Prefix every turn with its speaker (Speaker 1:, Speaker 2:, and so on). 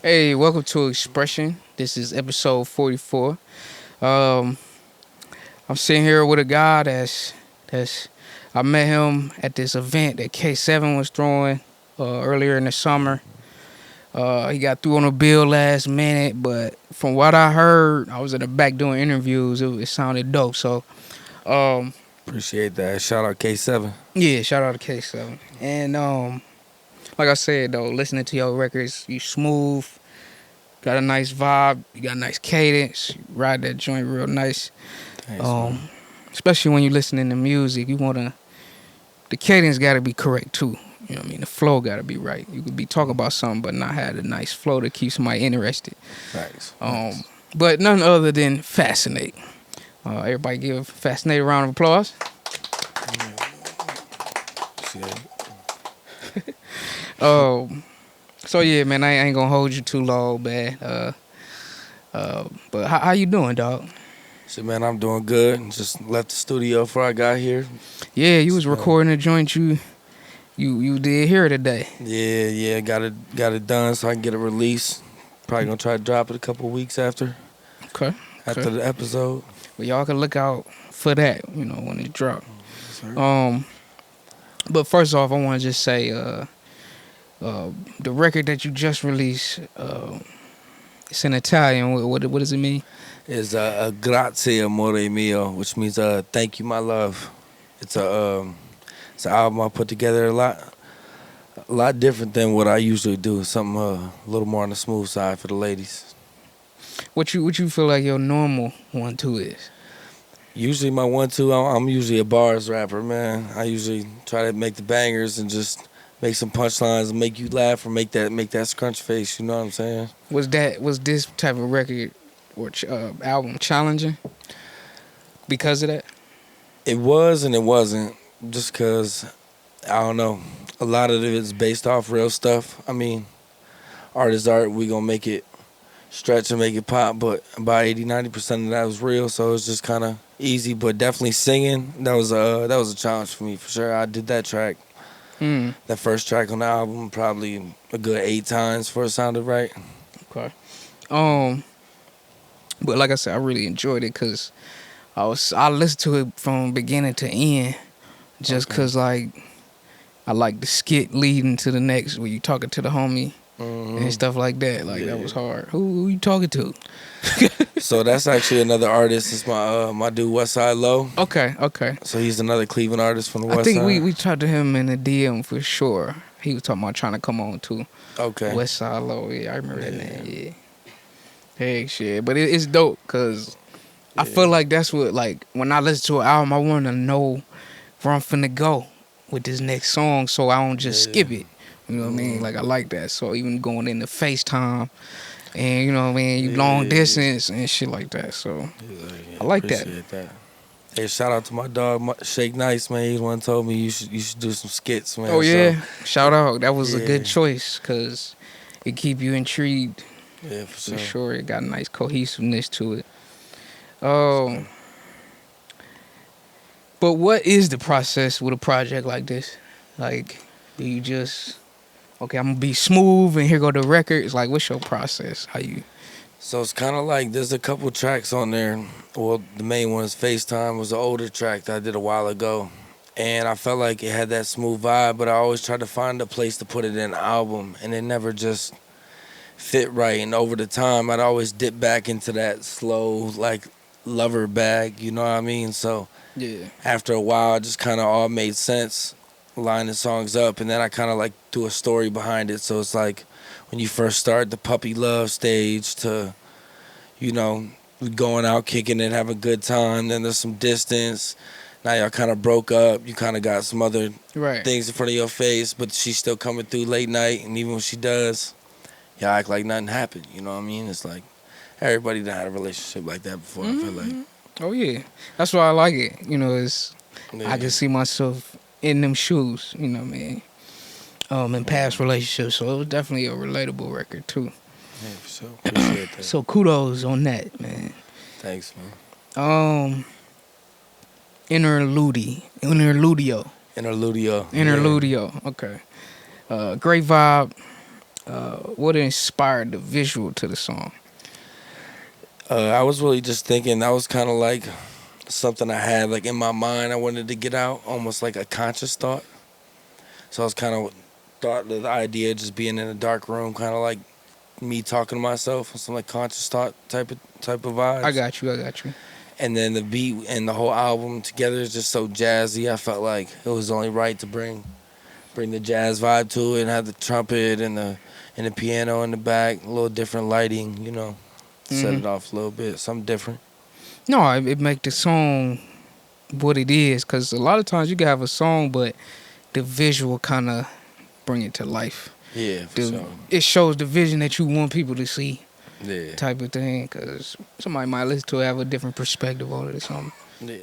Speaker 1: Hey, welcome to Xpression. This is episode 44. Um, I'm sitting here with a guy that's I met him at this event that K7 was throwing earlier in the summer. He got through on a bill last minute, but from what I heard, I was in the back doing interviews. It sounded dope. So, um,
Speaker 2: Appreciate that. Shout out K7.
Speaker 1: yeah, shout out to K7. And like I said though, listening to your records, you smooth. Got a nice vibe. You got a nice cadence. You ride that joint real nice.
Speaker 2: Thanks, man.
Speaker 1: Um, Especially when you listening to music, the cadence got to be correct too. You know what I mean? The flow got to be right. You could be talking about something, but not have a nice flow to keep somebody interested.
Speaker 2: Thanks.
Speaker 1: But none other than FasciN8. Everybody give FasciN8 a round of applause.
Speaker 2: Appreciate it.
Speaker 1: So yeah, man, I ain't gonna hold you too long, man. But how you doing, dog?
Speaker 2: Shit, man, I'm doing good. Just left the studio before I got here.
Speaker 1: Yeah, you was
Speaker 2: So,
Speaker 1: recording a joint you did here today.
Speaker 2: Yeah, got it done so I can get it released. Probably gonna try to drop it a couple weeks after
Speaker 1: Okay.
Speaker 2: the episode.
Speaker 1: Well, y'all can look out for that, when it drop.
Speaker 2: Yes, sir.
Speaker 1: But first off, I want to just say, the record that you just released, it's in Italian. What does it mean?
Speaker 2: Is Grazie, Amore Mio, which means thank you, my love. It's it's an album I put together a lot different than what I usually do. Something a little more on the smooth side for the ladies.
Speaker 1: What you feel like your normal 1-2 is?
Speaker 2: Usually my 1-2, I'm usually a bars rapper, man. I usually try to make the bangers and just make some punchlines and make you laugh or make that scrunch face. You know what I'm saying?
Speaker 1: Was this type of record or album challenging because of that?
Speaker 2: It was and it wasn't, just because I don't know. A lot of it is based off real stuff. I mean, art is art. We gonna make it stretch and make it pop, but about 80-90% of that was real, so it was just kind of easy. But definitely singing, that was a challenge for me for sure. I did that track, that first track on the album, probably a good 8 times before it sounded right.
Speaker 1: Okay. But like I said, I really enjoyed it because I listened to it from beginning to end, just because like I like the skit leading to the next where you talking to the homie and stuff like that. Like that was hard. Who you talking to?
Speaker 2: So that's actually another artist. It's my dude Westside Low.
Speaker 1: Okay.
Speaker 2: So he's another Cleveland artist from the
Speaker 1: I
Speaker 2: West
Speaker 1: think
Speaker 2: Side.
Speaker 1: we talked to him in the DM for sure. He was talking about trying to come on too.
Speaker 2: Okay.
Speaker 1: West Side Low. Yeah, I remember that name. Yeah. Hey, shit. But it's dope because I feel like that's what, like, when I listen to an album, I want to know where I'm finna go with this next song so I don't just skip it. You know what I mean? Like, I like that. So even going into FaceTime and, you know what I mean, you long distance and shit like that. So I like that.
Speaker 2: Appreciate that. Hey, shout out to my dog Shake Nice, man. He's one told me you should do some skits, man.
Speaker 1: Oh, yeah. Shout out. That was a
Speaker 2: yeah.
Speaker 1: good choice because it keep you intrigued.
Speaker 2: Yeah,
Speaker 1: For sure. It got a nice cohesiveness to it. But what is the process with a project like this? Like, do you just, okay, I'm gonna be smooth and here go the records? Like, what's your process? How you?
Speaker 2: So it's kind of like there's a couple tracks on there. Well, the main one is FaceTime. Was an older track that I did a while ago. And I felt like it had that smooth vibe, but I always tried to find a place to put it in an album. And it never just fit right. And over the time, I'd always dip back into that slow, like, lover bag. You know what I mean? So
Speaker 1: Yeah.
Speaker 2: after a while, it just kind of all made sense, lining songs up. And then I kind of like do a story behind it. So it's like when you first start the puppy love stage to, going out, kicking it, having a good time. Then there's some distance. Now y'all kind of broke up. You kind of got some other things in front of your face, but she's still coming through late night. And even when she does, y'all act like nothing happened. You know what I mean? It's like everybody that had a relationship like that before, I feel like.
Speaker 1: Oh, yeah. That's why I like it. I can see myself in them shoes, you know what I mean? In past relationships. So it was definitely a relatable record, too.
Speaker 2: Yeah, for sure. Appreciate that.
Speaker 1: So kudos on that, man.
Speaker 2: Thanks, man.
Speaker 1: Interludio.
Speaker 2: Interludio.
Speaker 1: Okay. Great vibe. what inspired the visual to the song?
Speaker 2: I was really just thinking that was kind of like something I had like in my mind I wanted to get out, almost like a conscious thought. So I was kind of thought the idea of just being in a dark room, kind of like me talking to myself, some like conscious thought type of vibes.
Speaker 1: I got you.
Speaker 2: And then the beat and the whole album together is just so jazzy. I felt like it was only right to bring the jazz vibe to it and have the trumpet and the piano in the back, a little different lighting, you know, set it off a little bit, something different.
Speaker 1: No, it make the song what it is, because a lot of times you can have a song, but the visual kind of bring it to life.
Speaker 2: Yeah, for sure.
Speaker 1: It shows the vision that you want people to see.
Speaker 2: Yeah.
Speaker 1: Type of thing, because somebody might listen to it, have a different perspective on it or something.
Speaker 2: Yeah.